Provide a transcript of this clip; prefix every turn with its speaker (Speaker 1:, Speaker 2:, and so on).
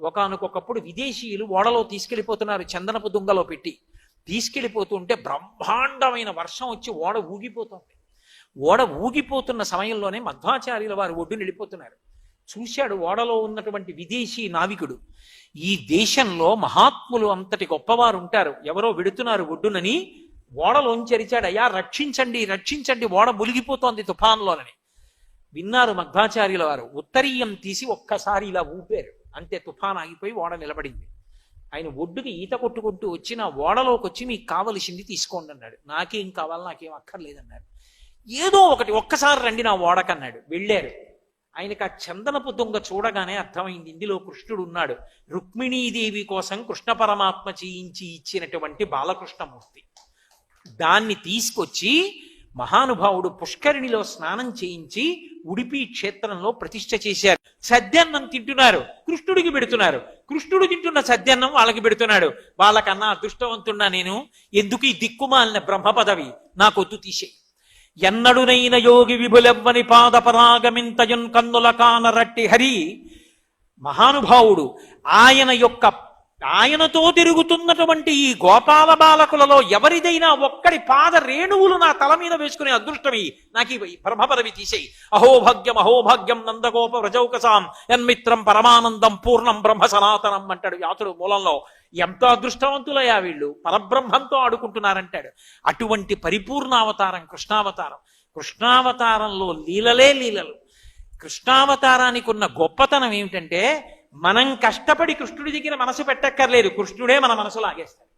Speaker 1: ఒకానొకప్పుడు విదేశీయులు ఓడలో తీసుకెళ్లిపోతున్నారు, చందనపు దుంగలో పెట్టి తీసుకెళ్లిపోతుంటే బ్రహ్మాండమైన వర్షం వచ్చి ఓడ ఊగిపోతుంది. ఓడ ఊగిపోతున్న సమయంలోనే మధ్వాచార్యుల వారు ఒడ్డున వెళ్ళిపోతున్నారు. చూశాడు ఓడలో ఉన్నటువంటి విదేశీ నావికుడు, ఈ దేశంలో మహాత్ములు అంతటి గొప్పవారు ఉంటారు, ఎవరో వెడుతున్నారు ఒడ్డునని ఓడలోంచరిచాడు, అయ్యా రక్షించండి రక్షించండి, ఓడ మునిగిపోతోంది తుఫాన్లోనని. విన్నారు మధ్వాచార్యుల వారు, ఉత్తరీయం తీసి ఒక్కసారి ఇలా ఊపారు, అంతే తుఫాన్ ఆగిపోయి ఓడ నిలబడింది. ఆయన ఒడ్డుకి ఈత కొట్టుకుంటూ వచ్చి నా ఓడలోకి వచ్చి మీకు కావలసింది తీసుకోండి అన్నాడు. నాకేం కావాలి, నాకేం అక్కర్లేదన్నాడు. ఏదో ఒకటి ఒక్కసారి రండి నా ఓడకన్నాడు. వెళ్ళారు. ఆయనకు ఆ చందనపు దొంగ చూడగానే అర్థమైంది, ఇందులో కృష్ణుడు ఉన్నాడు. రుక్మిణీదేవి కోసం కృష్ణ పరమాత్మ చేయించి ఇచ్చినటువంటి బాలకృష్ణమూర్తి. దాన్ని తీసుకొచ్చి మహానుభావుడు పుష్కరిణిలో స్నానం చేయించి ఉడిపి క్షేత్రంలో ప్రతిష్ఠ చేశారు. సద్యన్నం తింటున్నారు, కృష్ణుడికి పెడుతున్నారు. కృష్ణుడు తింటున్న సద్యన్నం వాళ్ళకి పెడుతున్నాడు. వాళ్ళకన్నా అదృష్టవంతున్నా నేను, ఎందుకు ఈ దిక్కుమాలిన బ్రహ్మ పదవి, నాకొద్దు తీసే. ఎన్నడునైన యోగి విభులెవ్వని పాదపరాగమింతయున్ కన్నుల కానరట్టి హరి. మహానుభావుడు ఆయనతో తిరుగుతున్నటువంటి ఈ గోపాల బాలకులలో ఎవరిదైనా ఒక్కడి పాద రేణువులు నా తల మీద వేసుకునే అదృష్టమి, నాకు ఈ బ్రహ్మపదవి తీసేయి. అహోభాగ్యం అహోభాగ్యం నందగోప వ్రజౌకసాం యన్మిత్రం పరమానందం పూర్ణం బ్రహ్మ సనాతనం అంటాడు వ్యాసుడు మూలంలో. ఎంతో అదృష్టవంతులయ్యా వీళ్ళు, పరబ్రహ్మంతో ఆడుకుంటున్నారంటాడు. అటువంటి పరిపూర్ణావతారం కృష్ణావతారం. కృష్ణావతారంలో లీలలే లీలలు. కృష్ణావతారానికి ఉన్న గొప్పతనం ఏమిటంటే, మనం కష్టపడి కృష్ణుడి దగ్గర మనసు పెట్టక్కర్లేదు, కృష్ణుడే మన మనసు లాగేస్తాడు.